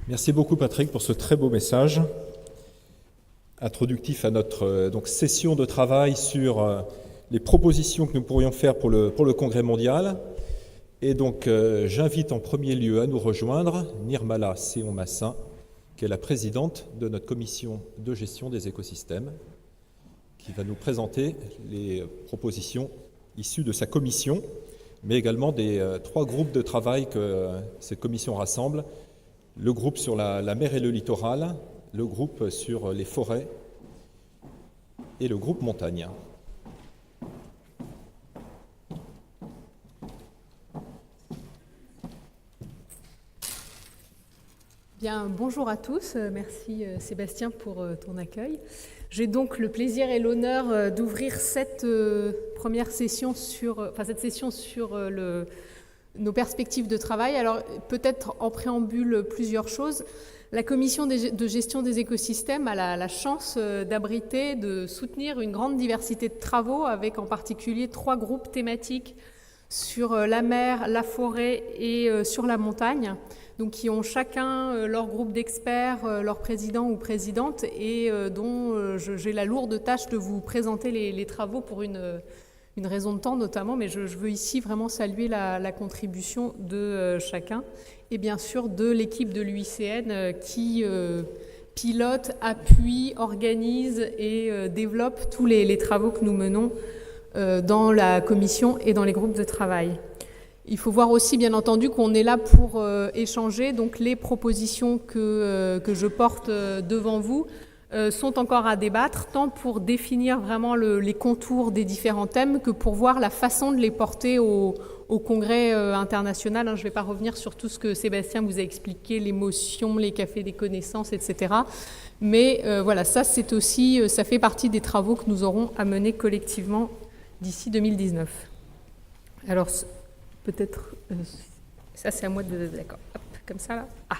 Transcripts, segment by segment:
Merci beaucoup Patrick pour ce très beau message introductif à notre session de travail sur les propositions que nous pourrions faire pour le Congrès mondial. Et donc j'invite en premier lieu à nous rejoindre Nirmala Seon-Massin, qui est la présidente de notre commission de gestion des écosystèmes, qui va nous présenter les propositions issues de sa commission, mais également des 3 groupes de travail que cette commission rassemble. Le groupe sur la mer et le littoral, le groupe sur les forêts et le groupe montagne. Bien, bonjour à tous, merci Sébastien pour ton accueil. J'ai donc le plaisir et l'honneur d'ouvrir cette première session sur nos perspectives de travail. Alors peut-être en préambule plusieurs choses. La commission de gestion des écosystèmes a la chance d'abriter, de soutenir une grande diversité de travaux avec en particulier 3 groupes thématiques sur la mer, la forêt et sur la montagne, donc qui ont chacun leur groupe d'experts, leur président ou présidente et dont j'ai la lourde tâche de vous présenter les travaux pour une raison de temps notamment, mais je veux ici vraiment saluer la contribution de chacun et bien sûr de l'équipe de l'UICN qui pilote, appuie, organise et développe tous les travaux que nous menons dans la commission et dans les groupes de travail. Il faut voir aussi bien entendu qu'on est là pour échanger, donc les propositions que je porte devant vous sont encore à débattre, tant pour définir vraiment les contours des différents thèmes que pour voir la façon de les porter au congrès international. Je ne vais pas revenir sur tout ce que Sébastien vous a expliqué, les motions, les cafés des connaissances, etc. Mais voilà, ça fait partie des travaux que nous aurons à mener collectivement d'ici 2019. Alors, peut-être, ça c'est à moi de... D'accord, hop, comme ça là. Ah.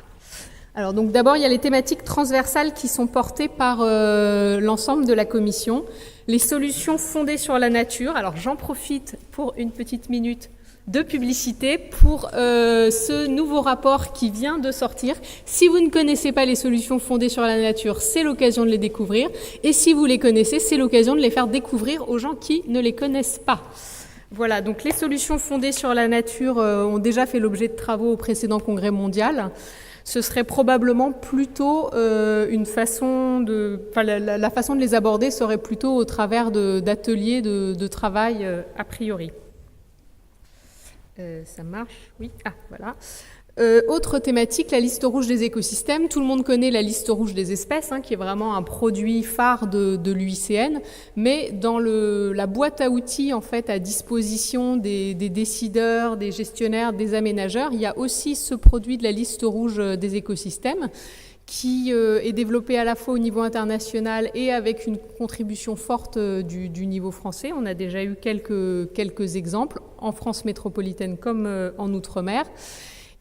Alors donc d'abord, il y a les thématiques transversales qui sont portées par l'ensemble de la commission. Les solutions fondées sur la nature. Alors j'en profite pour une petite minute de publicité pour ce nouveau rapport qui vient de sortir. Si vous ne connaissez pas les solutions fondées sur la nature, c'est l'occasion de les découvrir. Et si vous les connaissez, c'est l'occasion de les faire découvrir aux gens qui ne les connaissent pas. Voilà, donc les solutions fondées sur la nature ont déjà fait l'objet de travaux au précédent congrès mondial. Ce serait probablement plutôt la façon de les aborder serait plutôt au travers d'ateliers de travail a priori. Ça marche, oui. Ah, voilà. Autre thématique, la liste rouge des écosystèmes. Tout le monde connaît la liste rouge des espèces, qui est vraiment un produit phare de l'UICN, mais dans la boîte à outils en fait à disposition des décideurs, des gestionnaires, des aménageurs, il y a aussi ce produit de la liste rouge des écosystèmes qui est développé à la fois au niveau international et avec une contribution forte du niveau français. On a déjà eu quelques exemples en France métropolitaine comme en Outre-mer.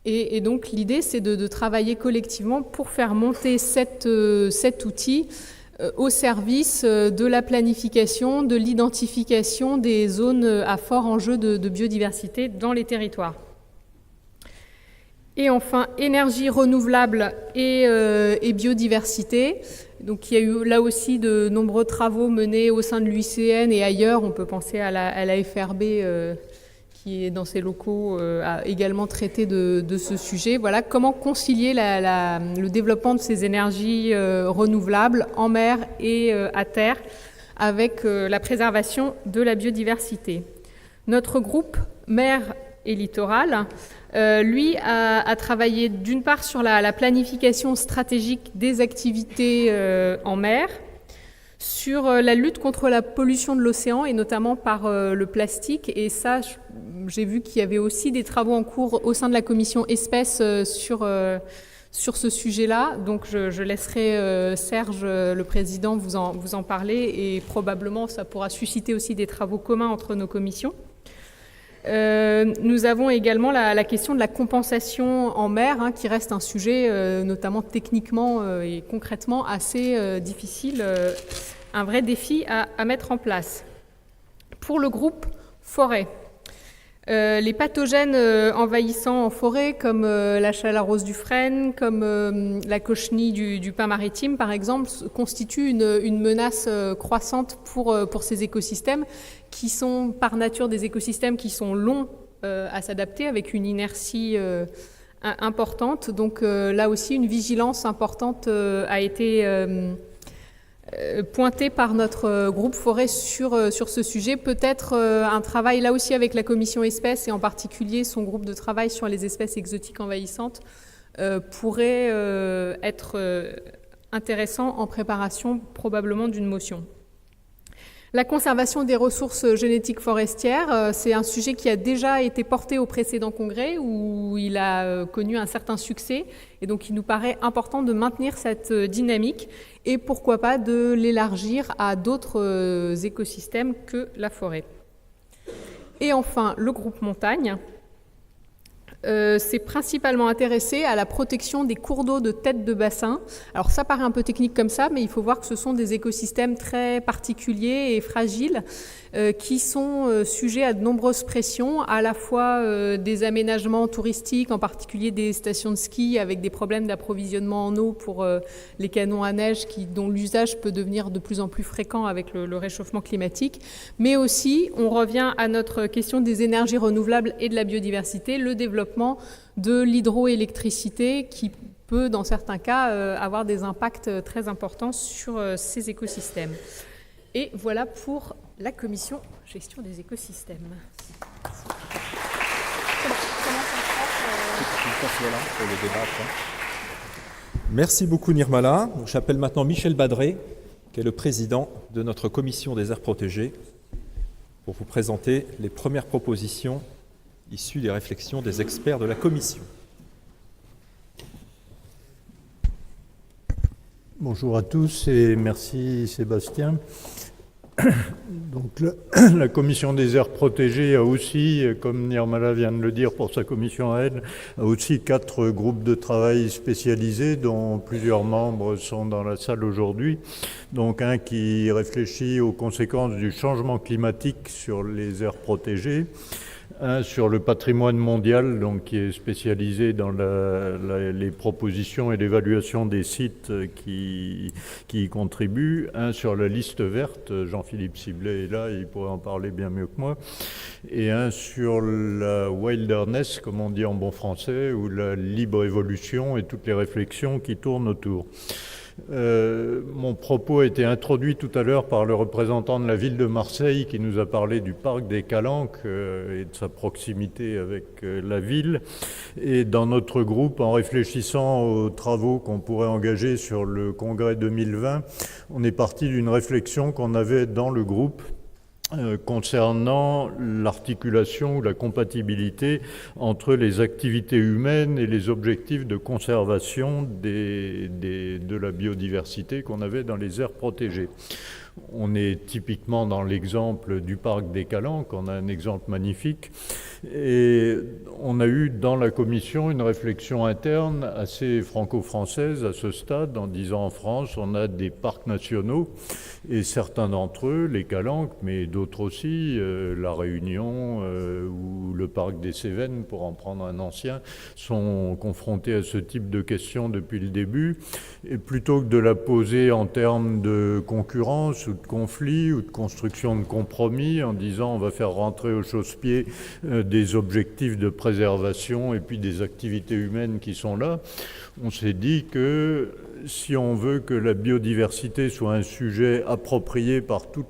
Et donc l'idée, c'est de travailler collectivement pour faire monter cet outil au service de la planification, de l'identification des zones à fort enjeu de biodiversité dans les territoires. Et enfin, énergie renouvelable et biodiversité. Donc il y a eu là aussi de nombreux travaux menés au sein de l'UICN et ailleurs. On peut penser à la FRB qui est dans ses locaux, a également traité de ce sujet. Voilà, comment concilier le développement de ces énergies renouvelables en mer et à terre avec la préservation de la biodiversité. Notre groupe mer et littoral, lui, a travaillé d'une part sur la planification stratégique des activités en mer, sur la lutte contre la pollution de l'océan et notamment par le plastique. Et ça, j'ai vu qu'il y avait aussi des travaux en cours au sein de la commission espèces sur ce sujet-là. Donc je laisserai Serge, le président, vous en parler et probablement ça pourra susciter aussi des travaux communs entre nos commissions. Nous avons également la question de la compensation en mer, qui reste un sujet notamment techniquement et concrètement assez difficile, un vrai défi à mettre en place. Pour le groupe forêt, Les pathogènes envahissants en forêt, comme la chalarose du frêne, comme la cochenille du pin maritime, par exemple, constituent une menace croissante pour ces écosystèmes, qui sont par nature des écosystèmes qui sont longs à s'adapter, avec une inertie importante. Donc là aussi, une vigilance importante a été pointé par notre groupe forêt sur ce sujet. Peut-être un travail là aussi avec la commission espèces et en particulier son groupe de travail sur les espèces exotiques envahissantes pourrait être intéressant en préparation probablement d'une motion. La conservation des ressources génétiques forestières, c'est un sujet qui a déjà été porté au précédent congrès où il a connu un certain succès et donc il nous paraît important de maintenir cette dynamique et pourquoi pas de l'élargir à d'autres écosystèmes que la forêt. Et enfin, le groupe montagne s'est principalement intéressé à la protection des cours d'eau de tête de bassin. Alors ça paraît un peu technique comme ça, mais il faut voir que ce sont des écosystèmes très particuliers et fragiles qui sont sujets à de nombreuses pressions, à la fois des aménagements touristiques, en particulier des stations de ski avec des problèmes d'approvisionnement en eau pour les canons à neige dont l'usage peut devenir de plus en plus fréquent avec le réchauffement climatique. Mais aussi, on revient à notre question des énergies renouvelables et de la biodiversité, le développement de l'hydroélectricité qui peut, dans certains cas, avoir des impacts très importants sur ces écosystèmes. Et voilà pour la commission gestion des écosystèmes. Merci beaucoup Nirmala. J'appelle maintenant Michel Badré, qui est le président de notre commission des aires protégées, pour vous présenter les premières propositions issues des réflexions des experts de la commission. Bonjour à tous et merci Sébastien. Donc la commission des aires protégées a aussi, comme Nirmala vient de le dire pour sa commission à elle, a aussi 4 groupes de travail spécialisés dont plusieurs membres sont dans la salle aujourd'hui. Donc un qui réfléchit aux conséquences du changement climatique sur les aires protégées, un sur le patrimoine mondial, donc qui est spécialisé dans les propositions et l'évaluation des sites qui y contribuent, un sur la liste verte, Jean-Philippe Siblet est là, il pourrait en parler bien mieux que moi, et un sur la wilderness, comme on dit en bon français, ou la libre évolution et toutes les réflexions qui tournent autour. Mon propos a été introduit tout à l'heure par le représentant de la ville de Marseille qui nous a parlé du parc des Calanques et de sa proximité avec la ville. Et dans notre groupe, en réfléchissant aux travaux qu'on pourrait engager sur le congrès 2020, on est parti d'une réflexion qu'on avait dans le groupe concernant l'articulation ou la compatibilité entre les activités humaines et les objectifs de conservation de la biodiversité qu'on avait dans les aires protégées. On est typiquement dans l'exemple du parc des Calanques, on a un exemple magnifique, et on a eu dans la commission une réflexion interne assez franco-française à ce stade, en disant en France on a des parcs nationaux, et certains d'entre eux, les Calanques, mais d'autres aussi, la Réunion ou le parc des Cévennes, pour en prendre un ancien, sont confrontés à ce type de questions depuis le début, et plutôt que de la poser en termes de concurrence, ou de conflit, ou de construction de compromis, en disant on va faire rentrer au chausse-pied des objectifs de préservation et puis des activités humaines qui sont là, on s'est dit que si on veut que la biodiversité soit un sujet approprié par tous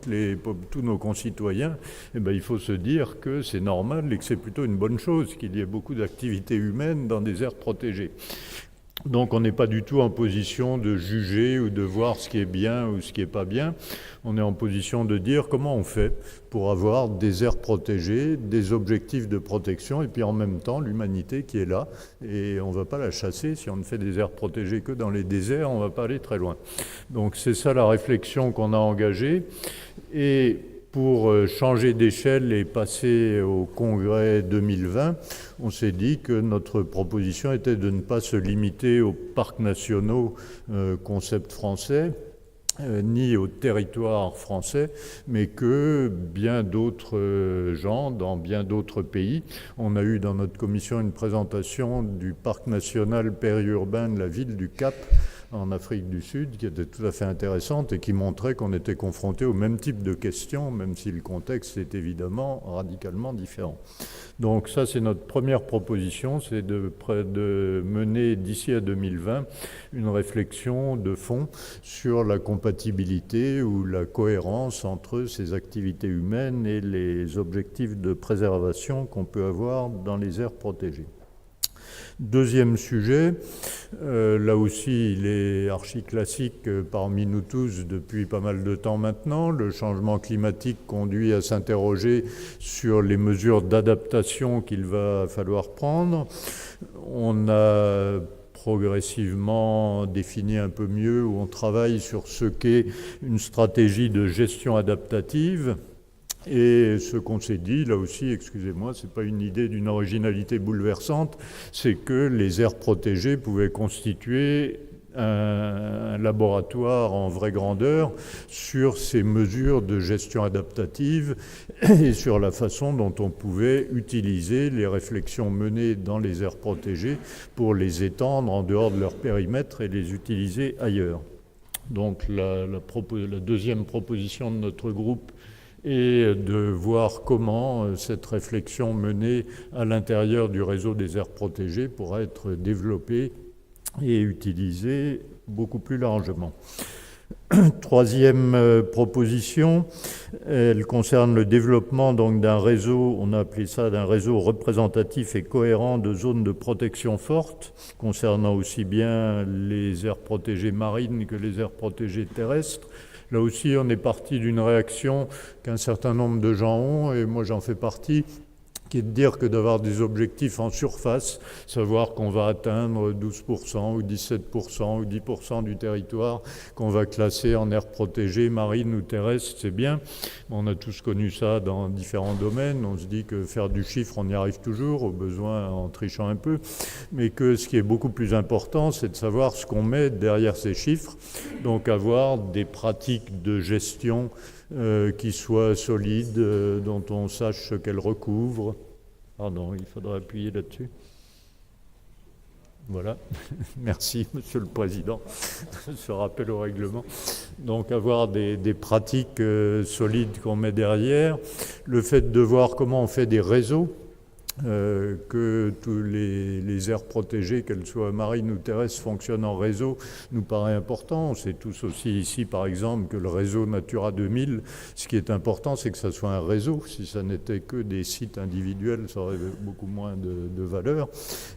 nos concitoyens, eh bien, il faut se dire que c'est normal et que c'est plutôt une bonne chose qu'il y ait beaucoup d'activités humaines dans des aires protégées. Donc on n'est pas du tout en position de juger ou de voir ce qui est bien ou ce qui n'est pas bien. On est en position de dire comment on fait pour avoir des aires protégées, des objectifs de protection et puis en même temps l'humanité qui est là. Et on ne va pas la chasser. Si on ne fait des aires protégées que dans les déserts, on ne va pas aller très loin. Donc c'est ça la réflexion qu'on a engagée. Et pour changer d'échelle et passer au congrès 2020, on s'est dit que notre proposition était de ne pas se limiter aux parcs nationaux concept français, ni au territoire français, mais que bien d'autres gens dans bien d'autres pays. On a eu dans notre commission une présentation du parc national périurbain de la ville du Cap en Afrique du Sud, qui était tout à fait intéressante et qui montrait qu'on était confronté au même type de questions, même si le contexte est évidemment radicalement différent. Donc ça, c'est notre première proposition, c'est de mener d'ici à 2020 une réflexion de fond sur la compatibilité ou la cohérence entre ces activités humaines et les objectifs de préservation qu'on peut avoir dans les aires protégées. Deuxième sujet, là aussi il est archi-classique parmi nous tous depuis pas mal de temps maintenant. Le changement climatique conduit à s'interroger sur les mesures d'adaptation qu'il va falloir prendre. On a progressivement défini un peu mieux, où on travaille sur ce qu'est une stratégie de gestion adaptative. Et ce qu'on s'est dit, là aussi, excusez-moi, c'est pas une idée d'une originalité bouleversante, c'est que les aires protégées pouvaient constituer un laboratoire en vraie grandeur sur ces mesures de gestion adaptative et sur la façon dont on pouvait utiliser les réflexions menées dans les aires protégées pour les étendre en dehors de leur périmètre et les utiliser ailleurs. Donc la deuxième proposition de notre groupe et de voir comment cette réflexion menée à l'intérieur du réseau des aires protégées pourra être développée et utilisée beaucoup plus largement. Troisième proposition, elle concerne le développement donc d'un réseau, on a appelé ça d'un réseau représentatif et cohérent de zones de protection forte, concernant aussi bien les aires protégées marines que les aires protégées terrestres. Là aussi, on est parti d'une réaction qu'un certain nombre de gens ont, et moi j'en fais partie, qui est de dire que d'avoir des objectifs en surface, savoir qu'on va atteindre 12% ou 17% ou 10% du territoire qu'on va classer en aires protégées, marines ou terrestres, c'est bien. On a tous connu ça dans différents domaines. On se dit que faire du chiffre, on y arrive toujours, au besoin en trichant un peu. Mais que ce qui est beaucoup plus important, c'est de savoir ce qu'on met derrière ces chiffres. Donc avoir des pratiques de gestion qui soient solides, dont on sache ce qu'elles recouvrent. Pardon, il faudra appuyer là-dessus. Voilà. Merci, Monsieur le Président, de ce rappel au règlement. Donc avoir des pratiques solides qu'on met derrière. Le fait de voir comment on fait des réseaux, que tous les aires protégées, qu'elles soient marines ou terrestres, fonctionnent en réseau, nous paraît important. On sait tous aussi ici, par exemple, que le réseau Natura 2000, ce qui est important, c'est que ça soit un réseau. Si ça n'était que des sites individuels, ça aurait beaucoup moins de valeur.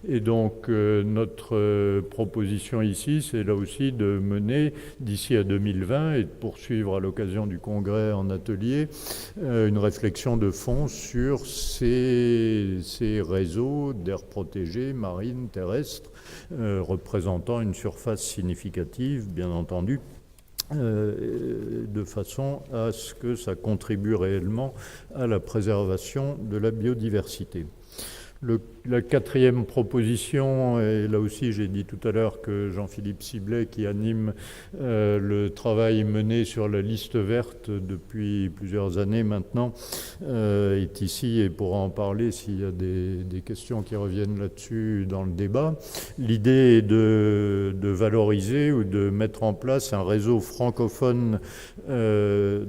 Et donc, notre proposition ici, c'est là aussi de mener, d'ici à 2020, et de poursuivre à l'occasion du congrès en atelier, une réflexion de fond sur ces réseaux d'aires protégées, marines, terrestres, représentant une surface significative, bien entendu, de façon à ce que ça contribue réellement à la préservation de la biodiversité. La quatrième proposition, et là aussi j'ai dit tout à l'heure que Jean-Philippe Siblet, qui anime le travail mené sur la liste verte depuis plusieurs années maintenant, est ici et pourra en parler s'il y a des questions qui reviennent là-dessus dans le débat. L'idée est de valoriser ou de mettre en place un réseau francophone de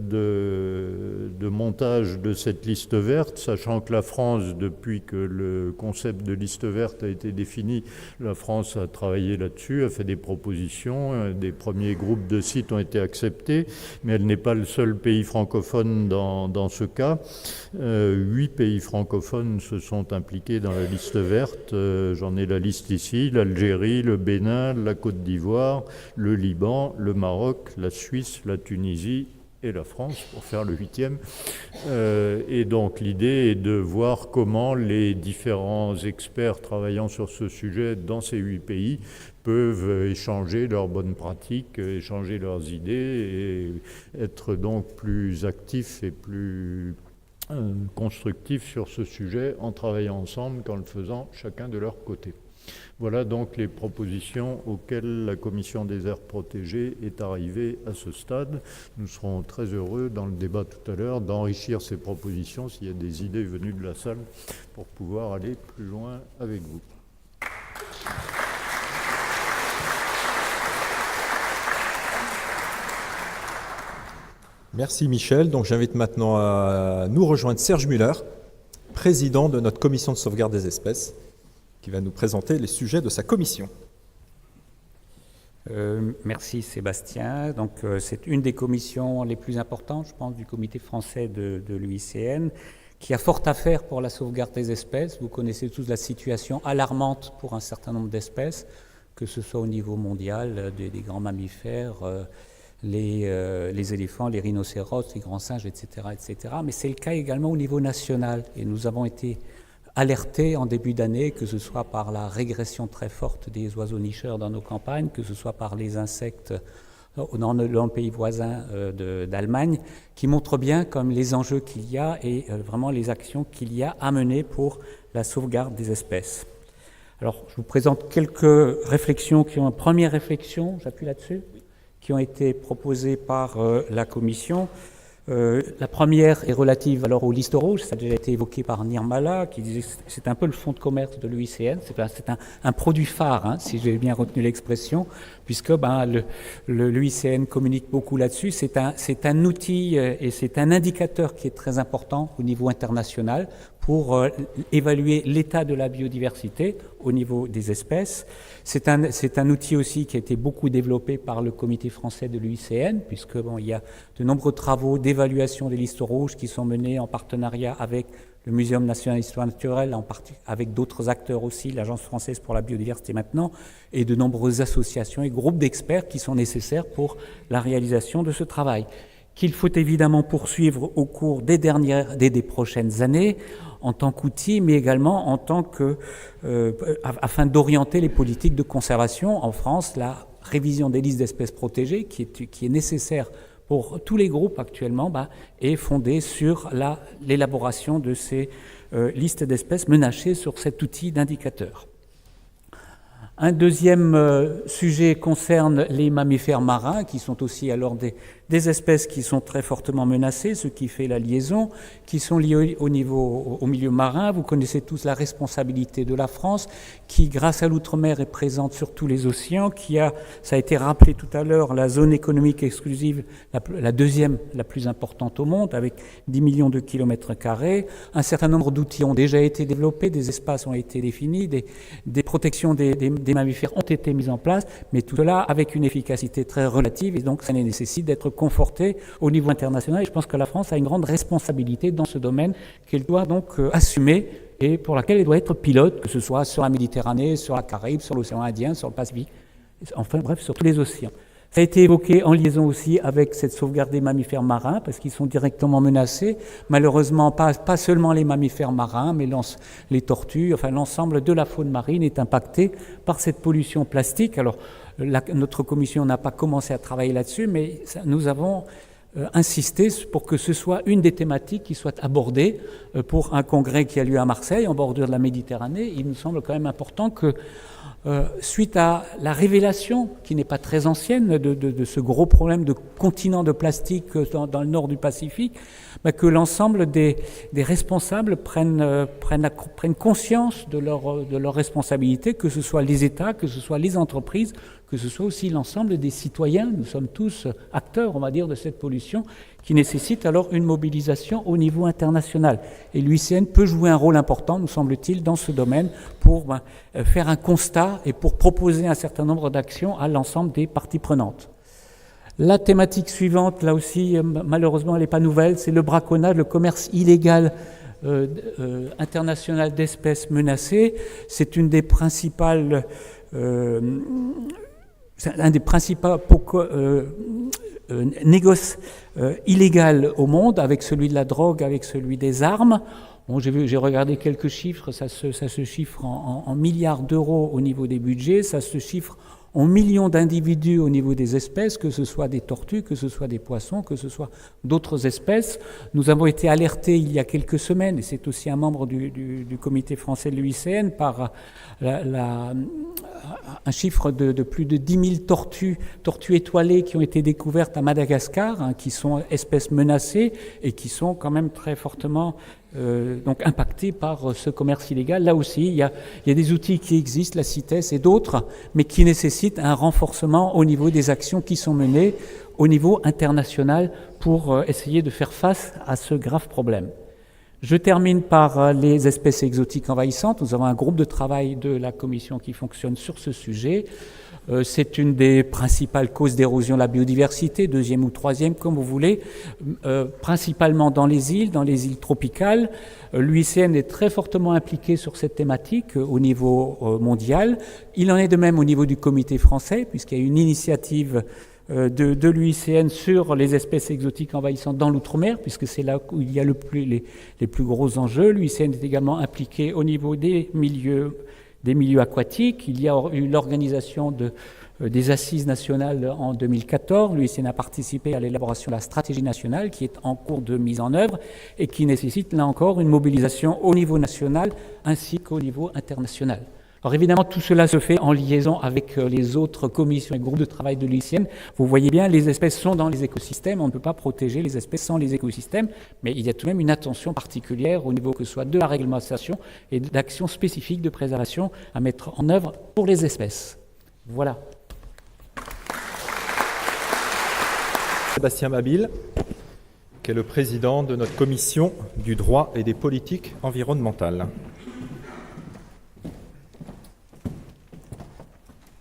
montage de cette liste verte, sachant que la France, depuis que le concept de liste verte a été défini, la France a travaillé là-dessus, a fait des propositions, des premiers groupes de sites ont été acceptés, mais elle n'est pas le seul pays francophone dans ce cas. 8 pays francophones se sont impliqués dans la liste verte, j'en ai la liste ici, l'Algérie, le Bénin, la Côte d'Ivoire, le Liban, le Maroc, la Suisse, la Tunisie et la France, pour faire le 8e. Et donc l'idée est de voir comment les différents experts travaillant sur ce sujet dans ces 8 pays peuvent échanger leurs bonnes pratiques, échanger leurs idées et être donc plus actifs et plus constructifs sur ce sujet en travaillant ensemble qu'en le faisant chacun de leur côté. Voilà donc les propositions auxquelles la Commission des aires protégées est arrivée à ce stade. Nous serons très heureux dans le débat tout à l'heure d'enrichir ces propositions s'il y a des idées venues de la salle pour pouvoir aller plus loin avec vous. Merci Michel. Donc j'invite maintenant à nous rejoindre Serge Muller, président de notre commission de sauvegarde des espèces, qui va nous présenter les sujets de sa commission. Merci Sébastien. Donc, c'est une des commissions les plus importantes, je pense, du comité français de l'UICN, qui a fort à faire pour la sauvegarde des espèces. Vous connaissez tous la situation alarmante pour un certain nombre d'espèces, que ce soit au niveau mondial, des grands mammifères, les éléphants, les rhinocéros, les grands singes, etc., etc. Mais c'est le cas également au niveau national. Et nous avons été alertés en début d'année, que ce soit par la régression très forte des oiseaux nicheurs dans nos campagnes, que ce soit par les insectes dans le pays voisin d'Allemagne, qui montrent bien comme les enjeux qu'il y a et vraiment les actions qu'il y a à mener pour la sauvegarde des espèces. Alors, je vous présente quelques réflexions première réflexion, j'appuie là-dessus, qui ont été proposées par la Commission. La première est relative alors aux listes rouges, ça a déjà été évoqué par Nirmala, qui disait que c'est un peu le fonds de commerce de l'UICN, c'est un produit phare, hein, si j'ai bien retenu l'expression, puisque l'UICN communique beaucoup là-dessus. C'est un outil et c'est un indicateur qui est très important au niveau international pour évaluer l'état de la biodiversité au niveau des espèces. C'est un outil aussi qui a été beaucoup développé par le comité français de l'UICN, puisque il y a de nombreux travaux d'évaluation des listes rouges qui sont menés en partenariat avec le Muséum national d'histoire naturelle, avec d'autres acteurs aussi, l'Agence française pour la biodiversité maintenant, et de nombreuses associations et groupes d'experts qui sont nécessaires pour la réalisation de ce travail, qu'il faut évidemment poursuivre au cours des prochaines années, en tant qu'outil, mais également en tant afin d'orienter les politiques de conservation. En France, la révision des listes d'espèces protégées, qui est nécessaire pour tous les groupes actuellement, est fondée sur l'élaboration de ces listes d'espèces menacées sur cet outil d'indicateur. Un deuxième sujet concerne les mammifères marins, qui sont aussi alors des espèces qui sont très fortement menacées, ce qui fait la liaison, qui sont liées au milieu marin. Vous connaissez tous la responsabilité de la France, qui, grâce à l'outre-mer, est présente sur tous les océans, ça a été rappelé tout à l'heure, la zone économique exclusive, la deuxième la plus importante au monde, avec 10 millions de kilomètres carrés. Un certain nombre d'outils ont déjà été développés, des espaces ont été définis, des protections des mammifères ont été mises en place, mais tout cela avec une efficacité très relative, et donc ça nécessite d'être conforté au niveau international. Et je pense que la France a une grande responsabilité dans ce domaine qu'elle doit donc assumer et pour laquelle elle doit être pilote, que ce soit sur la Méditerranée, sur la Caraïbe, sur l'océan Indien, sur le Pacifique, enfin bref, sur tous les océans. Ça a été évoqué en liaison aussi avec cette sauvegarde des mammifères marins, parce qu'ils sont directement menacés. Malheureusement, pas seulement les mammifères marins, mais les tortues, enfin l'ensemble de la faune marine est impacté par cette pollution plastique. Alors, notre commission n'a pas commencé à travailler là-dessus, mais nous avons insisté pour que ce soit une des thématiques qui soit abordée pour un congrès qui a lieu à Marseille, en bordure de la Méditerranée. Il nous semble quand même important que, suite à la révélation, qui n'est pas très ancienne, de ce gros problème de continent de plastique dans le nord du Pacifique, que l'ensemble des responsables prennent conscience de leur responsabilité, que ce soit les États, que ce soit les entreprises, que ce soit aussi l'ensemble des citoyens. Nous sommes tous acteurs, on va dire, de cette pollution qui nécessite alors une mobilisation au niveau international. Et l'UICN peut jouer un rôle important, nous semble-t-il, dans ce domaine pour faire un constat et pour proposer un certain nombre d'actions à l'ensemble des parties prenantes. La thématique suivante, là aussi, malheureusement, elle n'est pas nouvelle, c'est le braconnage, le commerce illégal international d'espèces menacées. C'est une des principales... c'est un des principaux négoces illégaux au monde, avec celui de la drogue, avec celui des armes. Bon, j'ai regardé quelques chiffres, ça se chiffre en milliards d'euros au niveau des budgets, ça se chiffre en millions d'individus au niveau des espèces, que ce soit des tortues, que ce soit des poissons, que ce soit d'autres espèces. Nous avons été alertés il y a quelques semaines, et c'est aussi un membre du comité français de l'UICN, par un chiffre de plus de 10 000 tortues étoilées qui ont été découvertes à Madagascar, hein, qui sont espèces menacées et qui sont quand même très fortement donc impactées par ce commerce illégal. Là aussi, il y a des outils qui existent, la CITES et d'autres, mais qui nécessitent un renforcement au niveau des actions qui sont menées au niveau international pour essayer de faire face à ce grave problème. Je termine par les espèces exotiques envahissantes. Nous avons un groupe de travail de la Commission qui fonctionne sur ce sujet. C'est une des principales causes d'érosion de la biodiversité, deuxième ou troisième, comme vous voulez, principalement dans les îles tropicales. L'UICN est très fortement impliqué sur cette thématique au niveau mondial. Il en est de même au niveau du comité français, puisqu'il y a une initiative de l'UICN sur les espèces exotiques envahissantes dans l'outre-mer, puisque c'est là où il y a les plus gros enjeux. L'UICN est également impliqué au niveau des milieux aquatiques. Il y a eu l'organisation des assises nationales en 2014. L'UICN a participé à l'élaboration de la stratégie nationale qui est en cours de mise en œuvre et qui nécessite là encore une mobilisation au niveau national ainsi qu'au niveau international. Alors évidemment, tout cela se fait en liaison avec les autres commissions et groupes de travail de l'UICN. Vous voyez bien, les espèces sont dans les écosystèmes, on ne peut pas protéger les espèces sans les écosystèmes, mais il y a tout de même une attention particulière au niveau que ce soit de la réglementation et d'actions spécifiques de préservation à mettre en œuvre pour les espèces. Voilà. Sébastien Mabille, qui est le président de notre commission du droit et des politiques environnementales.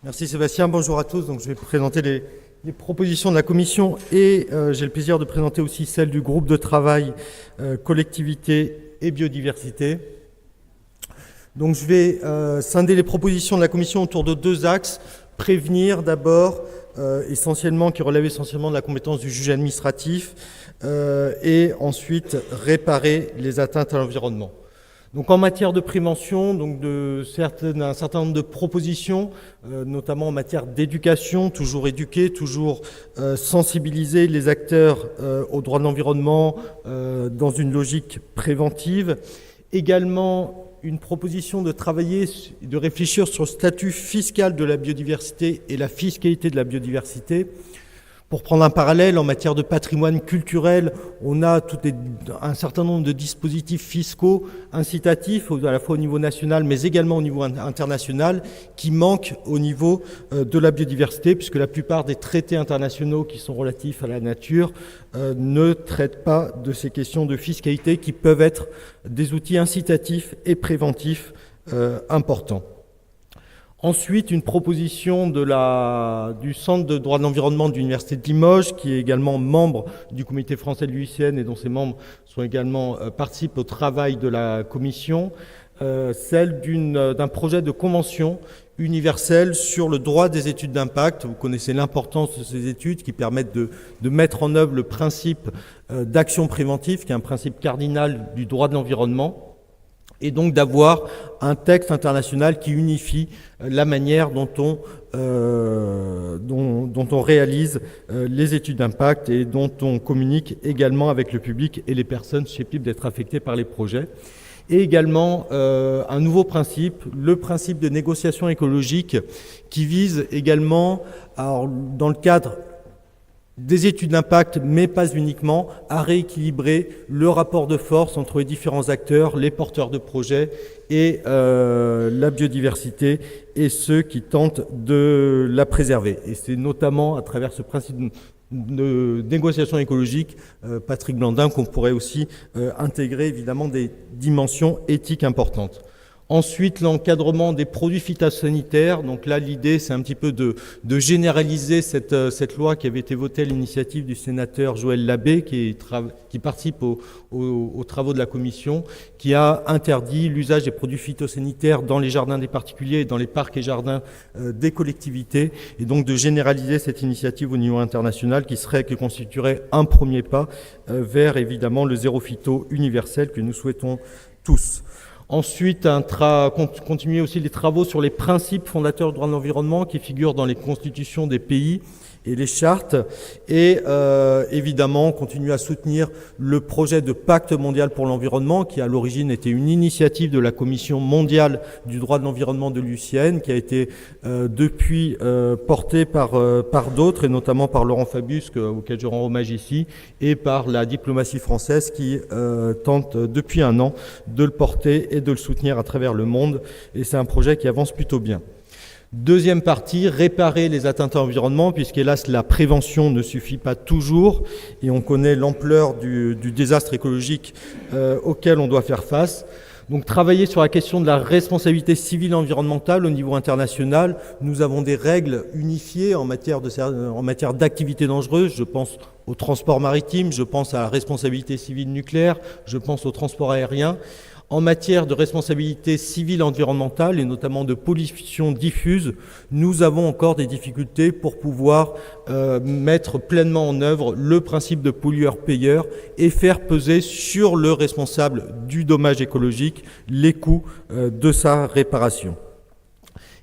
Merci Sébastien, bonjour à tous. Donc, je vais présenter les propositions de la Commission et j'ai le plaisir de présenter aussi celles du groupe de travail collectivité et biodiversité. Donc je vais scinder les propositions de la Commission autour de deux axes. Prévenir d'abord, qui relève essentiellement de la compétence du juge administratif et ensuite réparer les atteintes à l'environnement. Donc en matière de prévention, donc un certain nombre de propositions, notamment en matière d'éducation, toujours éduquer, toujours sensibiliser les acteurs aux droits de l'environnement dans une logique préventive. Également une proposition de travailler, de réfléchir sur le statut fiscal de la biodiversité et la fiscalité de la biodiversité. Pour prendre un parallèle, en matière de patrimoine culturel, on a un certain nombre de dispositifs fiscaux incitatifs, à la fois au niveau national, mais également au niveau international, qui manquent au niveau de la biodiversité, puisque la plupart des traités internationaux qui sont relatifs à la nature ne traitent pas de ces questions de fiscalité qui peuvent être des outils incitatifs et préventifs importants. Ensuite, une proposition du Centre de droit de l'environnement de l'Université de Limoges, qui est également membre du comité français de l'UICN et dont ses membres participent au travail de la commission, celle d'un projet de convention universelle sur le droit des études d'impact. Vous connaissez l'importance de ces études qui permettent de mettre en œuvre le principe d'action préventive, qui est un principe cardinal du droit de l'environnement, et donc d'avoir un texte international qui unifie la manière dont on réalise les études d'impact et dont on communique également avec le public et les personnes susceptibles d'être affectées par les projets. Et également un nouveau principe, le principe de négociation écologique, qui vise également, dans le cadre des études d'impact, mais pas uniquement, à rééquilibrer le rapport de force entre les différents acteurs, les porteurs de projets et la biodiversité et ceux qui tentent de la préserver. Et c'est notamment à travers ce principe de négociation écologique, Patrick Blandin, qu'on pourrait aussi intégrer évidemment des dimensions éthiques importantes. Ensuite, l'encadrement des produits phytosanitaires. Donc là, l'idée, c'est un petit peu de généraliser cette loi qui avait été votée à l'initiative du sénateur Joël Labbé, qui participe aux travaux de la Commission, qui a interdit l'usage des produits phytosanitaires dans les jardins des particuliers et dans les parcs et jardins des collectivités, et donc de généraliser cette initiative au niveau international qui constituerait un premier pas vers, évidemment, le zéro phyto universel que nous souhaitons tous. Ensuite, continuer aussi les travaux sur les principes fondateurs du droit de l'environnement qui figurent dans les constitutions des pays et les chartes, et évidemment continuer à soutenir le projet de pacte mondial pour l'environnement qui à l'origine était une initiative de la Commission mondiale du droit de l'environnement de l'UICN, qui a été depuis porté par d'autres, et notamment par Laurent Fabius, auquel je rends hommage ici, et par la diplomatie française qui tente depuis un an de le porter et de le soutenir à travers le monde, et c'est un projet qui avance plutôt bien. Deuxième partie, réparer les atteintes à l'environnement, puisqu'hélas la prévention ne suffit pas toujours, et on connaît l'ampleur du désastre écologique auquel on doit faire face. Donc travailler sur la question de la responsabilité civile et environnementale au niveau international. Nous avons des règles unifiées en matière d'activités dangereuses. Je pense au transport maritime, je pense à la responsabilité civile nucléaire, je pense au transport aérien. En matière de responsabilité civile et environnementale, et notamment de pollution diffuse, nous avons encore des difficultés pour pouvoir mettre pleinement en œuvre le principe de pollueur-payeur et faire peser sur le responsable du dommage écologique les coûts de sa réparation.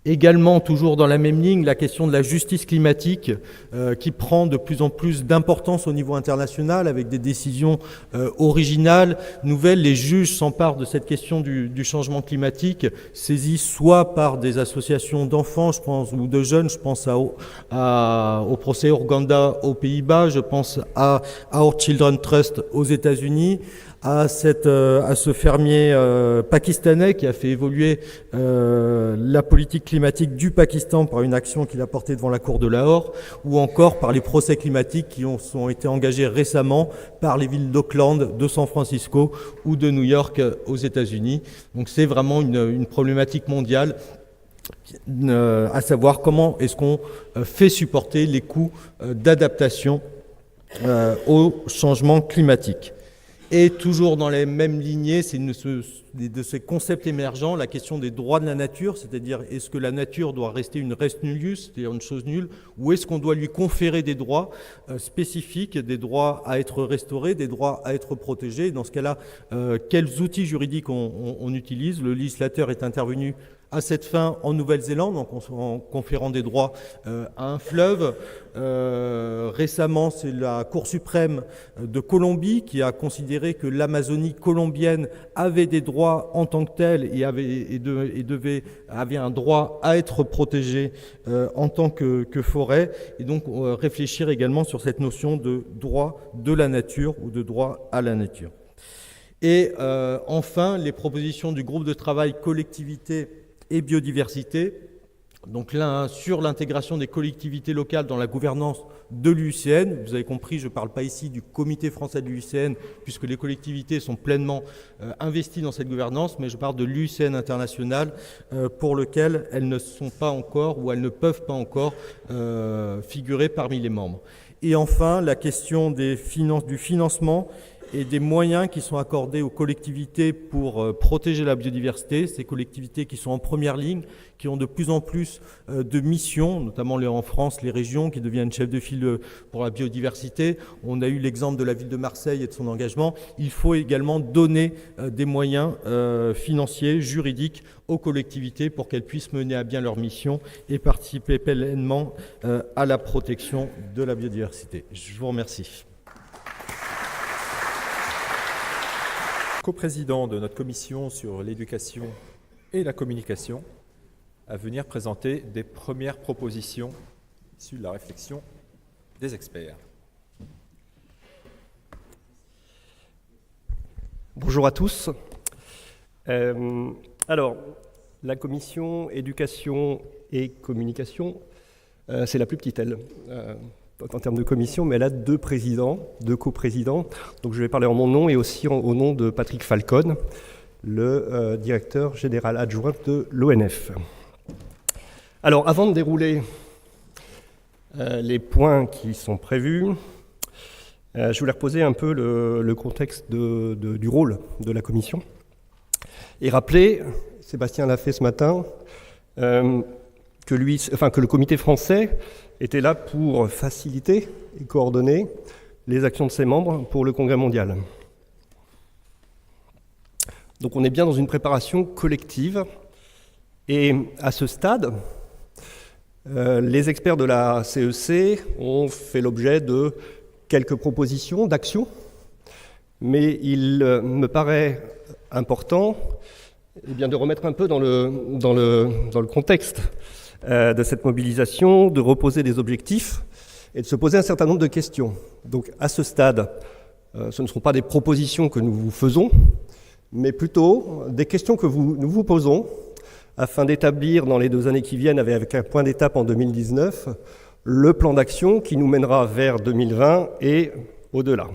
Également, toujours dans la même ligne, la question de la justice climatique qui prend de plus en plus d'importance au niveau international avec des décisions originales, nouvelles. Les juges s'emparent de cette question du changement climatique, saisis soit par des associations d'enfants, je pense, ou de jeunes, je pense au procès Urgenda aux Pays-Bas, je pense à Our Children Trust aux États-Unis, à ce fermier pakistanais qui a fait évoluer la politique climatique du Pakistan par une action qu'il a portée devant la cour de Lahore, ou encore par les procès climatiques qui ont été engagés récemment par les villes d'Auckland, de San Francisco ou de New York aux États-Unis. Donc c'est vraiment une problématique mondiale, à savoir comment est-ce qu'on fait supporter les coûts d'adaptation au changement climatique. Et toujours dans les mêmes lignées, c'est de ces concepts émergents, la question des droits de la nature, c'est-à-dire est-ce que la nature doit rester une res nullius, c'est-à-dire une chose nulle, ou est-ce qu'on doit lui conférer des droits spécifiques, des droits à être restaurés, des droits à être protégés. Dans ce cas-là, quels outils juridiques on utilise? Le législateur est intervenu à cette fin en Nouvelle-Zélande, en conférant des droits à un fleuve. Récemment, c'est la Cour suprême de Colombie qui a considéré que l'Amazonie colombienne avait des droits en tant que telle et avait un droit à être protégée en tant que forêt. Et donc réfléchir également sur cette notion de droit de la nature ou de droit à la nature. Et enfin, les propositions du groupe de travail collectivité et biodiversité, donc là, sur l'intégration des collectivités locales dans la gouvernance de l'UICN. Vous avez compris, je ne parle pas ici du comité français de l'UICN, puisque les collectivités sont pleinement investies dans cette gouvernance, mais je parle de l'UICN international, pour lequel elles ne sont pas encore, ou elles ne peuvent pas encore figurer parmi les membres. Et enfin, la question du financement et des moyens qui sont accordés aux collectivités pour protéger la biodiversité, ces collectivités qui sont en première ligne, qui ont de plus en plus de missions, notamment en France, les régions qui deviennent chefs de file pour la biodiversité. On a eu l'exemple de la ville de Marseille et de son engagement. Il faut également donner des moyens financiers, juridiques aux collectivités pour qu'elles puissent mener à bien leur mission et participer pleinement à la protection de la biodiversité. Je vous remercie. Co-président de notre commission sur l'éducation et la communication, à venir présenter des premières propositions issues de la réflexion des experts. Bonjour à tous. Alors, la commission éducation et communication, c'est la plus petite, elle. En termes de commission, mais elle a deux co-présidents. Donc je vais parler en mon nom et aussi au nom de Patrick Falcon, le directeur général adjoint de l'ONF. Alors avant de dérouler les points qui sont prévus, je voulais reposer un peu le contexte du rôle de la commission et rappeler, Sébastien l'a fait ce matin, que le comité français était là pour faciliter et coordonner les actions de ses membres pour le Congrès mondial. Donc on est bien dans une préparation collective. Et à ce stade, les experts de la CEC ont fait l'objet de quelques propositions d'actions, mais il me paraît important de remettre un peu dans le contexte de cette mobilisation, de reposer des objectifs et de se poser un certain nombre de questions. Donc à ce stade, ce ne seront pas des propositions que nous vous faisons, mais plutôt des questions que nous vous posons afin d'établir dans les 2 années qui viennent, avec un point d'étape en 2019, le plan d'action qui nous mènera vers 2020 et au-delà.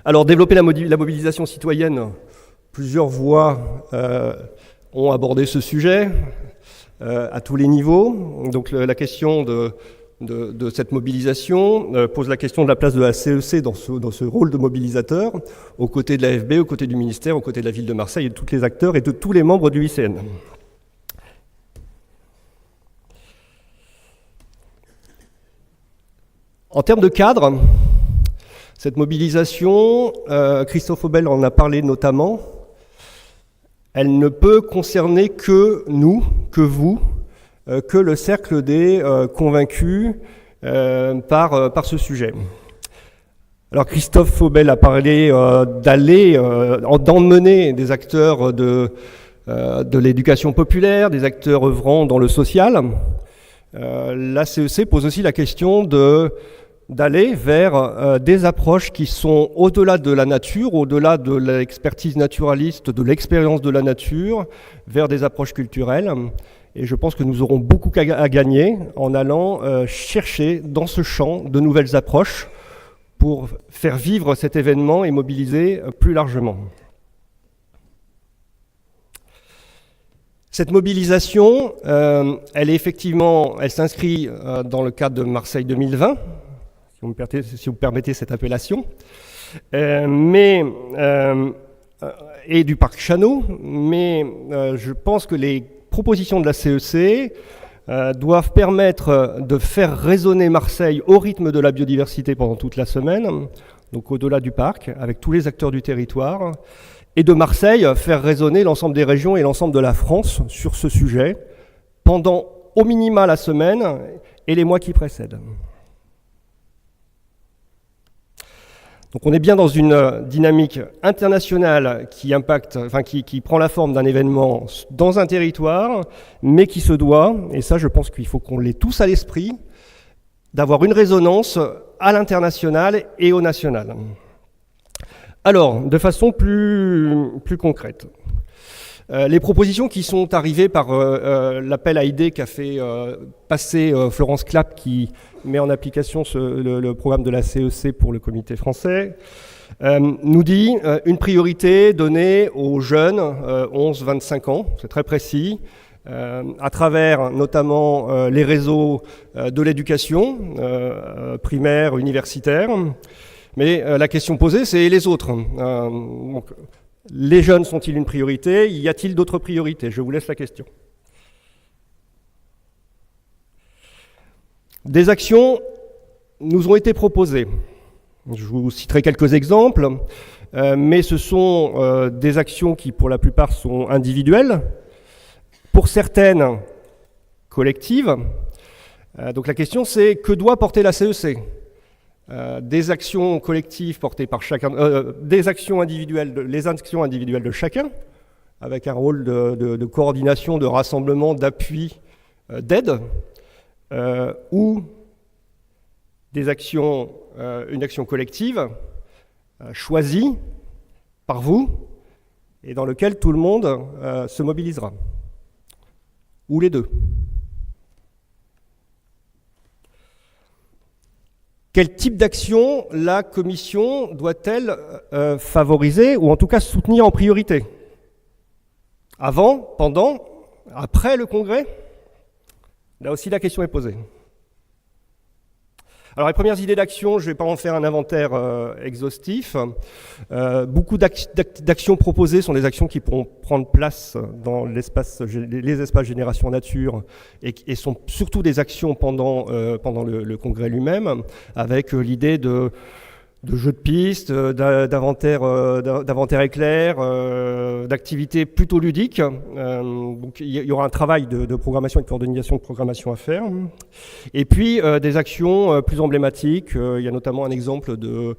Alors, développer la mobilisation citoyenne, plusieurs voix ont abordé ce sujet à tous les niveaux. Donc, la question de cette mobilisation pose la question de la place de la CEC dans ce rôle de mobilisateur, aux côtés de l'AFB, aux côtés du ministère, aux côtés de la ville de Marseille et de tous les acteurs et de tous les membres du l'UICN. En termes de cadre, cette mobilisation, Christophe Aubel en a parlé notamment, elle ne peut concerner que nous, que vous, que le cercle des convaincus par ce sujet. Alors Christophe Aubel a parlé d'emmener des acteurs de l'éducation populaire, des acteurs œuvrant dans le social. La CEC pose aussi la question d'aller vers des approches qui sont au-delà de la nature, au-delà de l'expertise naturaliste, de l'expérience de la nature, vers des approches culturelles. Et je pense que nous aurons beaucoup à gagner en allant chercher dans ce champ de nouvelles approches pour faire vivre cet événement et mobiliser plus largement. Cette mobilisation, elle s'inscrit dans le cadre de Marseille 2020, si vous permettez cette appellation, et du parc Chano, mais je pense que les propositions de la CEC doivent permettre de faire résonner Marseille au rythme de la biodiversité pendant toute la semaine, donc au-delà du parc, avec tous les acteurs du territoire, et de Marseille faire résonner l'ensemble des régions et l'ensemble de la France sur ce sujet pendant au minima la semaine et les mois qui précèdent. Donc on est bien dans une dynamique internationale qui prend la forme d'un événement dans un territoire, mais qui se doit, et ça je pense qu'il faut qu'on l'ait tous à l'esprit, d'avoir une résonance à l'international et au national. Alors, de façon plus concrète, les propositions qui sont arrivées par l'appel à idées qu'a fait passer Florence Clapp, qui met en application le programme de la CEC pour le comité français, nous dit une priorité donnée aux jeunes 11-25 ans, c'est très précis, à travers notamment les réseaux de l'éducation primaire, universitaire. Mais la question posée, c'est les autres. Donc, les jeunes sont-ils une priorité? Y a-t-il d'autres priorités? Je vous laisse la question. Des actions nous ont été proposées. Je vous citerai quelques exemples, mais ce sont des actions qui, pour la plupart, sont individuelles, pour certaines collectives. Donc la question, c'est que doit porter la CEC? Des actions collectives portées par chacun, des actions individuelles, les actions individuelles de chacun, avec un rôle de coordination, de rassemblement, d'appui, d'aide, ou des actions, une action collective choisie par vous et dans lequel tout le monde se mobilisera, ou les deux. Quel type d'action la Commission doit-elle favoriser ou en tout cas soutenir en priorité? Avant, pendant, après le Congrès? Là aussi la question est posée. Alors les premières idées d'action, je ne vais pas en faire un inventaire exhaustif. Beaucoup d'actions proposées sont des actions qui pourront prendre place dans les espaces Génération Nature et sont surtout des actions pendant le congrès lui-même, avec l'idée de jeux de pistes, d'inventaire éclair, d'activités plutôt ludiques. Donc il y aura un travail de programmation et de coordination de programmation à faire. Et puis des actions plus emblématiques. Il y a notamment un exemple de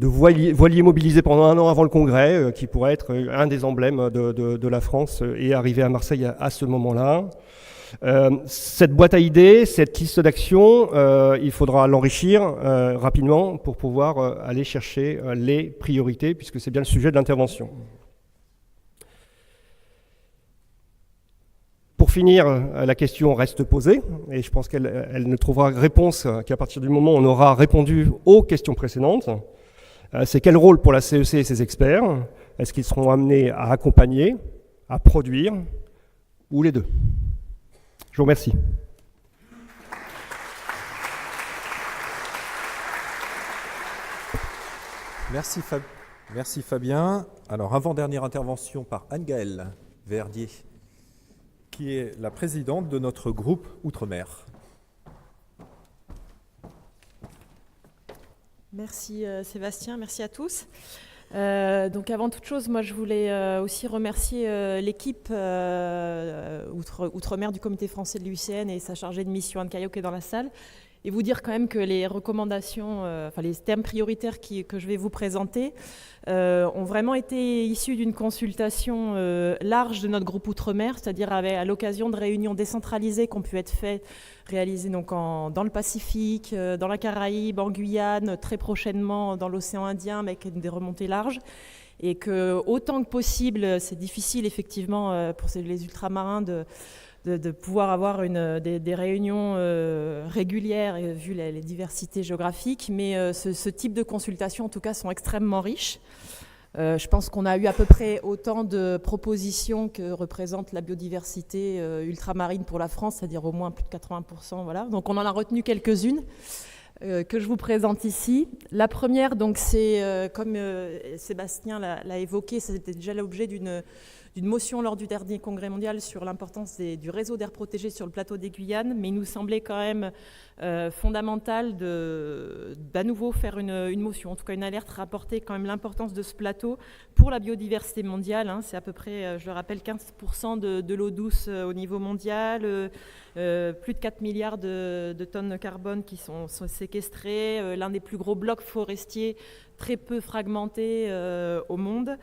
voilier mobilisé pendant 1 an avant le congrès, qui pourrait être un des emblèmes de la France et arriver à Marseille à ce moment-là. Cette boîte à idées, cette liste d'actions, il faudra l'enrichir rapidement pour pouvoir aller chercher les priorités, puisque c'est bien le sujet de l'intervention. Pour finir, la question reste posée, et je pense qu'elle ne trouvera réponse qu'à partir du moment où on aura répondu aux questions précédentes. C'est quel rôle pour la CEC et ses experts? Est-ce qu'ils seront amenés à accompagner, à produire, ou les deux? Je vous remercie. Merci Fabien. Alors, avant-dernière intervention par Anne-Gaëlle Verdier, qui est la présidente de notre groupe Outre-mer. Merci Sébastien, merci à tous. Donc avant toute chose, moi je voulais aussi remercier l'équipe Outre-mer du comité français de l'UICN et sa chargée de mission Anne Caillot qui est dans la salle, et vous dire quand même que les recommandations, les thèmes prioritaires que je vais vous présenter ont vraiment été issus d'une consultation large de notre groupe Outre-mer, c'est-à-dire à l'occasion de réunions décentralisées qui ont pu être réalisées donc dans le Pacifique, dans la Caraïbe, en Guyane, très prochainement dans l'océan Indien, avec des remontées larges. Et que autant que possible, c'est difficile effectivement pour les ultramarins de pouvoir avoir des réunions régulières vu les diversités géographiques, mais ce type de consultations en tout cas sont extrêmement riches. Je pense qu'on a eu à peu près autant de propositions que représente la biodiversité ultramarine pour la France, c'est-à-dire au moins plus de 80%. Voilà. Donc on en a retenu quelques-unes que je vous présente ici. La première, donc, c'est, comme Sébastien l'a évoqué, c'était déjà l'objet d'une motion lors du dernier congrès mondial sur l'importance du réseau d'aires protégées sur le plateau des Guyanes, mais il nous semblait quand même fondamental d'à nouveau faire une motion, en tout cas une alerte, rapporter quand même l'importance de ce plateau pour la biodiversité mondiale. Hein. C'est à peu près, je le rappelle, 15% de l'eau douce au niveau mondial, plus de 4 milliards de tonnes de carbone qui sont séquestrées, l'un des plus gros blocs forestiers très peu fragmentés au monde.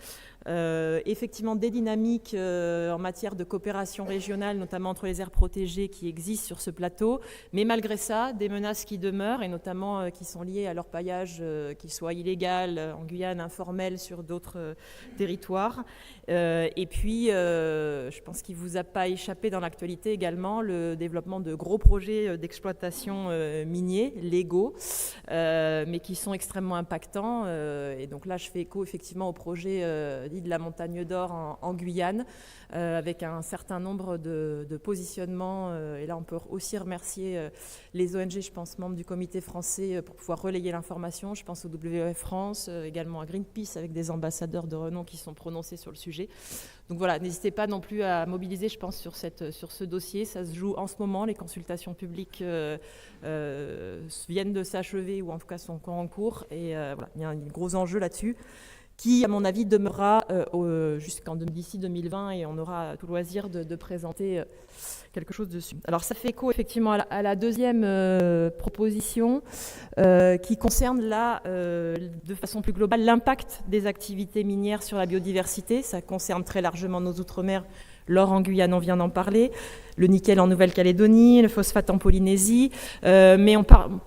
Effectivement des dynamiques en matière de coopération régionale, notamment entre les aires protégées qui existent sur ce plateau, mais malgré ça, des menaces qui demeurent et notamment qui sont liées à l'orpaillage, qu'il soit illégal en Guyane, informel sur d'autres territoires. Et puis, je pense qu'il ne vous a pas échappé dans l'actualité également le développement de gros projets d'exploitation miniers, légaux, mais qui sont extrêmement impactants. Et donc là, je fais écho effectivement au projet dit de la Montagne d'Or en Guyane, avec un certain nombre de positionnements. Et là, on peut aussi remercier les ONG, je pense, membres du comité français, pour pouvoir relayer l'information. Je pense au WWF France, également à Greenpeace, avec des ambassadeurs de renom qui sont prononcés sur le sujet. Donc voilà, n'hésitez pas non plus à mobiliser, je pense, sur ce dossier. Ça se joue en ce moment. Les consultations publiques viennent de s'achever, ou en tout cas sont encore en cours. Et voilà, il y a un gros enjeu là-dessus, qui, à mon avis, demeurera d'ici 2020, et on aura tout loisir de présenter quelque chose dessus. Alors, ça fait écho effectivement à la deuxième proposition qui concerne de façon plus globale, l'impact des activités minières sur la biodiversité. Ça concerne très largement nos outre-mer. L'or en Guyane, on vient d'en parler, le nickel en Nouvelle-Calédonie, le phosphate en Polynésie, mais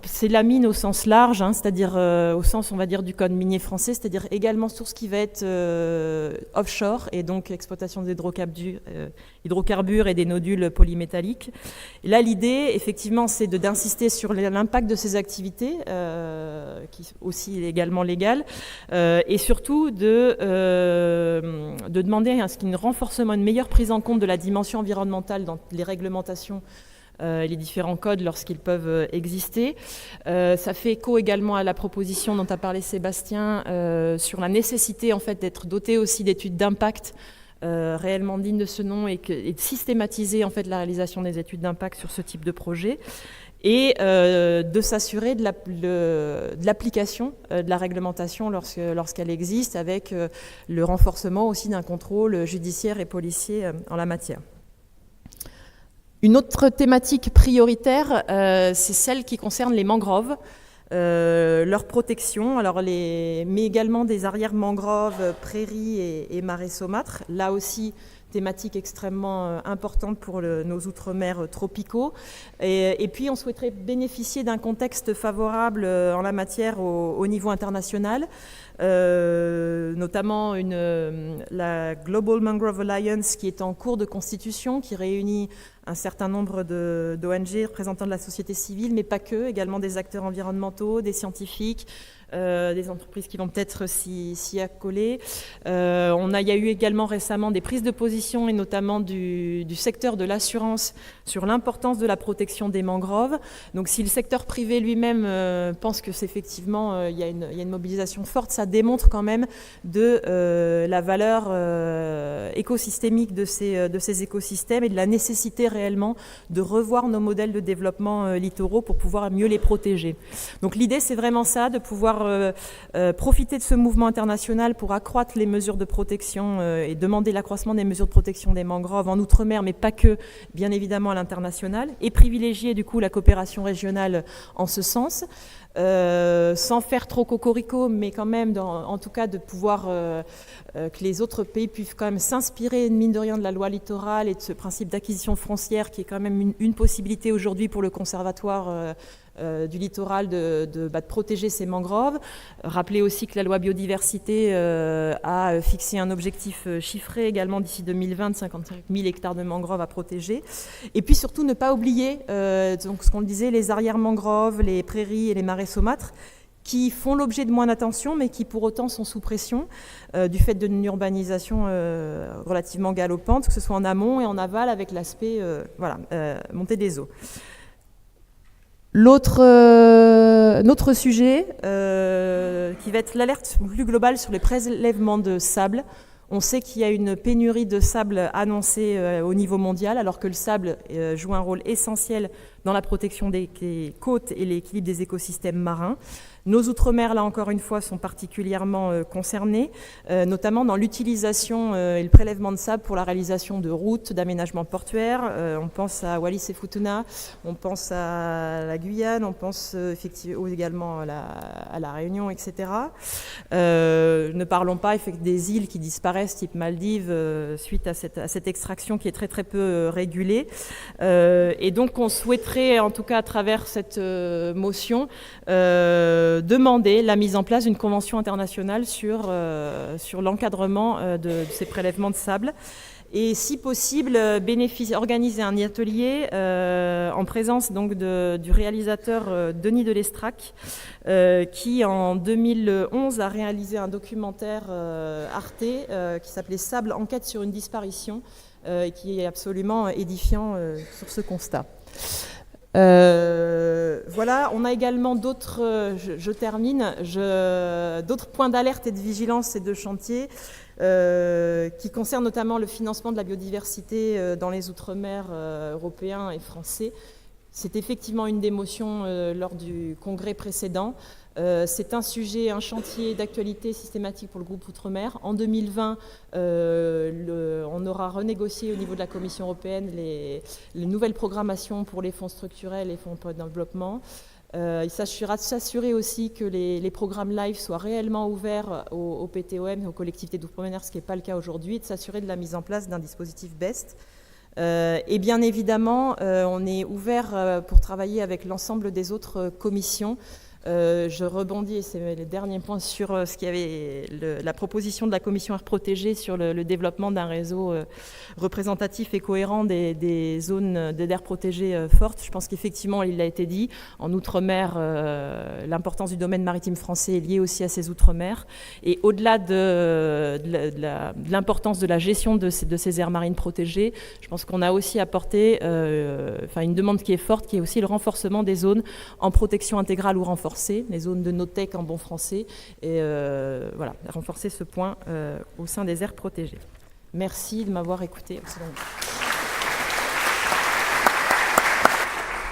c'est la mine au sens large, hein, c'est-à-dire au sens, on va dire, du code minier français, c'est-à-dire également sur ce qui va être offshore, et donc exploitation des hydrocarbures et des nodules polymétalliques. Et là, l'idée, effectivement, c'est d'insister sur l'impact de ces activités, qui sont aussi également légales, et surtout de demander à ce qu'il y ait un renforcement, une meilleure prise en compte de la dimension environnementale dans les réglementations, les différents codes lorsqu'ils peuvent exister. Ça fait écho également à la proposition dont a parlé Sébastien sur la nécessité en fait d'être doté aussi d'études d'impact réellement dignes de ce nom, et de systématiser en fait la réalisation des études d'impact sur ce type de projet. et de s'assurer de l'application de la réglementation lorsqu'elle existe, avec le renforcement aussi d'un contrôle judiciaire et policier en la matière. Une autre thématique prioritaire, c'est celle qui concerne les mangroves, leur protection, mais également des arrières mangroves, prairies et marais saumâtres. Là aussi, thématique extrêmement importante pour nos outre-mer tropicaux. Et puis, on souhaiterait bénéficier d'un contexte favorable en la matière au niveau international, notamment la Global Mangrove Alliance qui est en cours de constitution, qui réunit un certain nombre d'ONG, représentants de la société civile, mais pas que, également des acteurs environnementaux, des scientifiques, des entreprises qui vont peut-être s'y accoler. Il y a eu également récemment des prises de position, et notamment du secteur de l'assurance, sur l'importance de la protection des mangroves. Donc si le secteur privé lui-même pense que c'est effectivement il y a une mobilisation forte, ça démontre quand même de la valeur écosystémique de ces écosystèmes et de la nécessité réellement de revoir nos modèles de développement littoraux pour pouvoir mieux les protéger. Donc l'idée, c'est vraiment ça, de pouvoir profiter de ce mouvement international pour accroître les mesures de protection et demander l'accroissement des mesures de protection des mangroves en Outre-mer, mais pas que, bien évidemment à l'international, et privilégier du coup la coopération régionale en ce sens. Sans faire trop cocorico, mais quand même, en tout cas, de pouvoir que les autres pays puissent quand même s'inspirer, mine de rien, de la loi littorale et de ce principe d'acquisition foncière qui est quand même une possibilité aujourd'hui pour le conservatoire du littoral de protéger ces mangroves. Rappelez aussi que la loi biodiversité a fixé un objectif chiffré également d'ici 2020 de 55 000 hectares de mangroves à protéger. Et puis surtout ne pas oublier, donc ce qu'on disait, les arrières mangroves, les prairies et les marais saumâtres, qui font l'objet de moins d'attention, mais qui pour autant sont sous pression du fait d'une urbanisation relativement galopante, que ce soit en amont et en aval, avec l'aspect montée des eaux. Notre sujet, qui va être l'alerte plus globale sur les prélèvements de sable. On sait qu'il y a une pénurie de sable annoncée au niveau mondial, alors que le sable joue un rôle essentiel dans la protection des côtes et l'équilibre des écosystèmes marins. Nos outre-mer, là encore une fois, sont particulièrement concernés, notamment dans l'utilisation et le prélèvement de sable pour la réalisation de routes, d'aménagements portuaires. On pense à Wallis et Futuna, on pense à la Guyane, on pense effectivement également à la Réunion, etc. Ne parlons pas des îles qui disparaissent, type Maldives, suite à cette extraction qui est très très peu régulée. Et donc on souhaiterait, en tout cas à travers cette motion, demander la mise en place d'une convention internationale sur l'encadrement de ces prélèvements de sable. Et si possible, organiser un atelier en présence donc du réalisateur Denis de Lestrac, qui en 2011 a réalisé un documentaire Arte qui s'appelait Sable, enquête sur une disparition, qui est absolument édifiant sur ce constat. Voilà, on a également d'autres, je termine, d'autres points d'alerte et de vigilance et de chantier qui concernent notamment le financement de la biodiversité dans les outre-mer européens et français. C'est effectivement une des motions lors du congrès précédent. C'est un sujet, un chantier d'actualité systématique pour le groupe Outre-mer. En 2020, on aura renégocié au niveau de la Commission européenne les nouvelles programmations pour les fonds structurels et fonds pour le développement. Il s'agira de s'assurer aussi que les programmes LIFE soient réellement ouverts aux PTOM et aux collectivités d'outre-mer, ce qui n'est pas le cas aujourd'hui, et de s'assurer de la mise en place d'un dispositif BEST. Et bien évidemment, on est ouvert pour travailler avec l'ensemble des autres commissions. Je rebondis, et c'est le dernier point, sur ce qu'il y avait, la proposition de la commission Aires protégées sur le développement d'un réseau représentatif et cohérent des zones d'aires protégées fortes. Je pense qu'effectivement, il a été dit, en Outre-mer, l'importance du domaine maritime français est liée aussi à ces Outre-mer. Et au-delà de l'importance de la gestion de ces aires marines protégées, je pense qu'on a aussi apporté une demande qui est forte, qui est aussi le renforcement des zones en protection intégrale ou renforcée, les zones de no-tech en bon français, et renforcer ce point au sein des aires protégées. Merci de m'avoir écouté.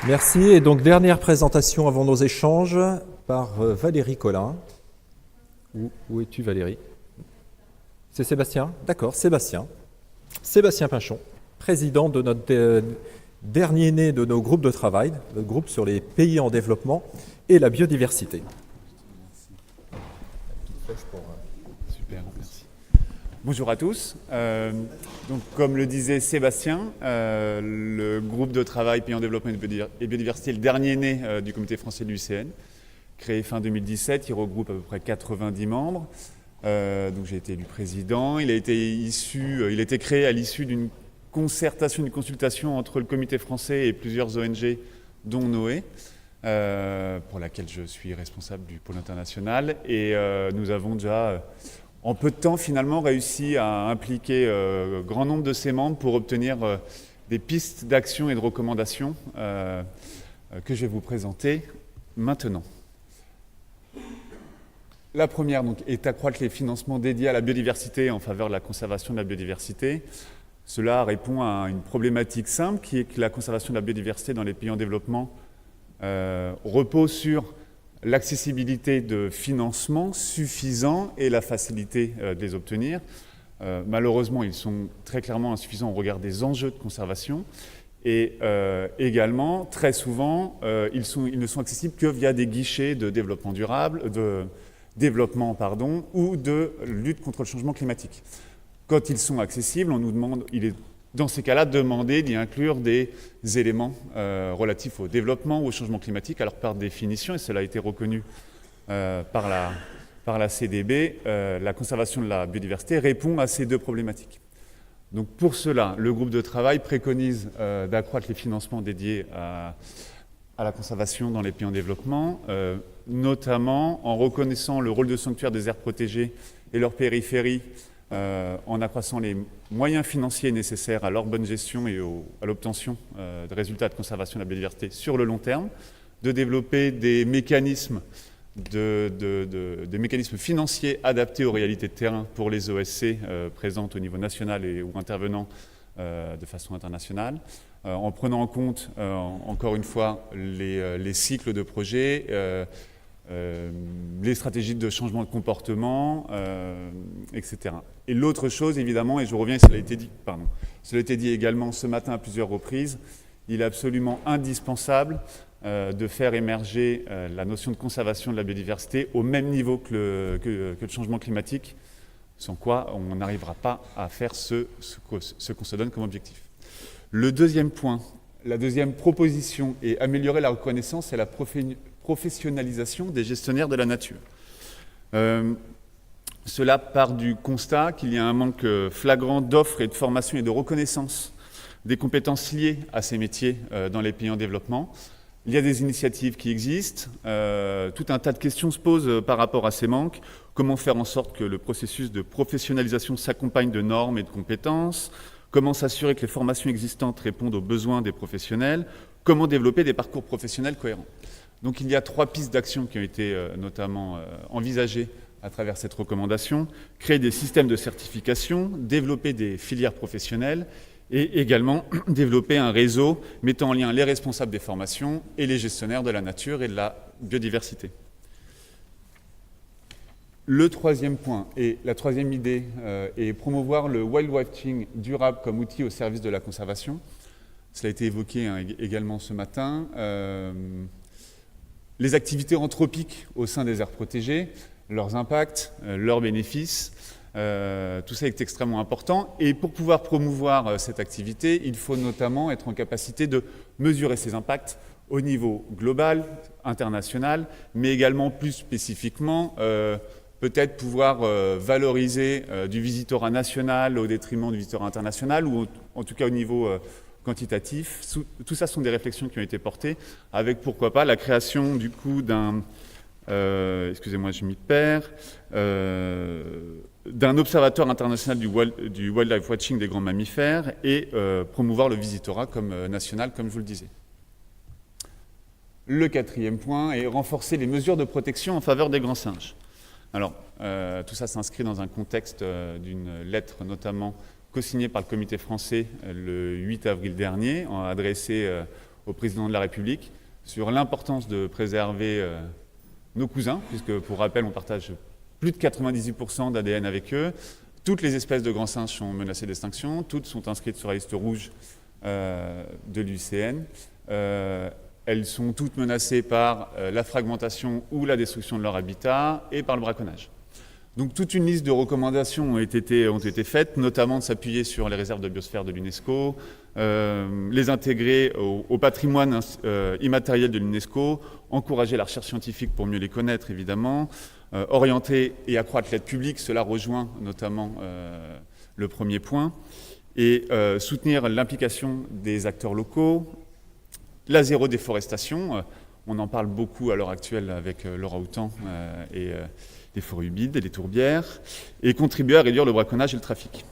Merci. Et donc, dernière présentation avant nos échanges par Valérie Collin. Où es-tu, Valérie? C'est Sébastien? D'accord, Sébastien. Sébastien Pinchon, président de notre dernier né de nos groupes de travail, notre groupe sur les pays en développement et la biodiversité. Super, merci. Bonjour à tous. Donc, comme le disait Sébastien, le groupe de travail Pays en développement et biodiversité est le dernier né du comité français de l'UICN, créé fin 2017. Il regroupe à peu près 90 membres. Donc j'ai été élu président. Il a été créé à l'issue d'une concertation, d'une consultation entre le comité français et plusieurs ONG, dont Noé, pour laquelle je suis responsable du pôle international. Et nous avons déjà, en peu de temps, finalement, réussi à impliquer grand nombre de ses membres pour obtenir des pistes d'action et de recommandations que je vais vous présenter maintenant. La première donc, est accroître les financements dédiés à la biodiversité en faveur de la conservation de la biodiversité. Cela répond à une problématique simple qui est que la conservation de la biodiversité dans les pays en développement repose sur l'accessibilité de financements suffisants et la facilité de les obtenir. Malheureusement, ils sont très clairement insuffisants au regard des enjeux de conservation. Et également, très souvent, ils ne sont accessibles que via des guichets de développement durable, ou de lutte contre le changement climatique. Quand ils sont accessibles, on nous demande, il est dans ces cas-là demandé d'y inclure des éléments relatifs au développement ou au changement climatique. Alors par définition, et cela a été reconnu par la CDB, la conservation de la biodiversité répond à ces deux problématiques. Donc pour cela, le groupe de travail préconise d'accroître les financements dédiés à la conservation dans les pays en développement, notamment en reconnaissant le rôle de sanctuaire des aires protégées et leurs périphéries, en accroissant les moyens financiers nécessaires à leur bonne gestion et à l'obtention de résultats de conservation de la biodiversité sur le long terme, de développer des mécanismes, des mécanismes financiers adaptés aux réalités de terrain pour les OSC présentes au niveau national ou intervenant de façon internationale, en prenant en compte, encore une fois, les cycles de projets, les stratégies de changement de comportement, etc. Et l'autre chose, évidemment, et je reviens, cela a été dit également ce matin à plusieurs reprises, il est absolument indispensable de faire émerger la notion de conservation de la biodiversité au même niveau que le changement climatique, sans quoi on n'arrivera pas à faire ce qu'on se donne comme objectif. Le deuxième point, la deuxième proposition est améliorer la reconnaissance et la professionnalisation des gestionnaires de la nature. Cela part du constat qu'il y a un manque flagrant d'offres et de formation et de reconnaissance des compétences liées à ces métiers dans les pays en développement. Il y a des initiatives qui existent, tout un tas de questions se posent par rapport à ces manques. Comment faire en sorte que le processus de professionnalisation s'accompagne de normes et de compétences? Comment s'assurer que les formations existantes répondent aux besoins des professionnels? Comment développer des parcours professionnels cohérents? Donc il y a 3 pistes d'action qui ont été notamment envisagées à travers cette recommandation. Créer des systèmes de certification, développer des filières professionnelles et également développer un réseau mettant en lien les responsables des formations et les gestionnaires de la nature et de la biodiversité. Le troisième point et la troisième idée est promouvoir le wildwatching durable comme outil au service de la conservation. Cela a été évoqué également ce matin. Les activités anthropiques au sein des aires protégées, leurs impacts, leurs bénéfices, tout ça est extrêmement important. Et pour pouvoir promouvoir cette activité, il faut notamment être en capacité de mesurer ces impacts au niveau global, international, mais également plus spécifiquement peut-être pouvoir valoriser du visitorat national au détriment du visitorat international, ou en tout cas au niveau quantitatif. Tout ça sont des réflexions qui ont été portées, avec pourquoi pas la création du coup d'un, excusez-moi je m'y perds, d'un observatoire international du wildlife watching des grands mammifères et promouvoir le visitorat comme national, comme je vous le disais. Le quatrième point est renforcer les mesures de protection en faveur des grands singes. Alors, tout ça s'inscrit dans un contexte d'une lettre notamment co-signée par le comité français le 8 avril dernier, adressée au président de la République sur l'importance de préserver nos cousins, puisque pour rappel, on partage plus de 98% d'ADN avec eux. Toutes les espèces de grands singes sont menacées d'extinction, toutes sont inscrites sur la liste rouge de l'UICN. Elles sont toutes menacées par la fragmentation ou la destruction de leur habitat et par le braconnage. Donc toute une liste de recommandations ont été faites, notamment de s'appuyer sur les réserves de biosphère de l'UNESCO, les intégrer au patrimoine immatériel de l'UNESCO, encourager la recherche scientifique pour mieux les connaître évidemment, orienter et accroître l'aide publique, cela rejoint notamment le premier point, et soutenir l'implication des acteurs locaux, la zéro déforestation, on en parle beaucoup à l'heure actuelle avec Laura Houtan et les forêts humides et les tourbières, et contribuer à réduire le braconnage et le trafic.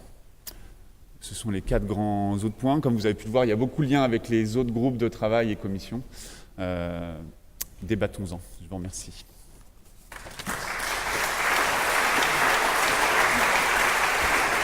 Ce sont les 4 grands autres points. Comme vous avez pu le voir, il y a beaucoup de liens avec les autres groupes de travail et commissions. Débattons-en. Je vous remercie.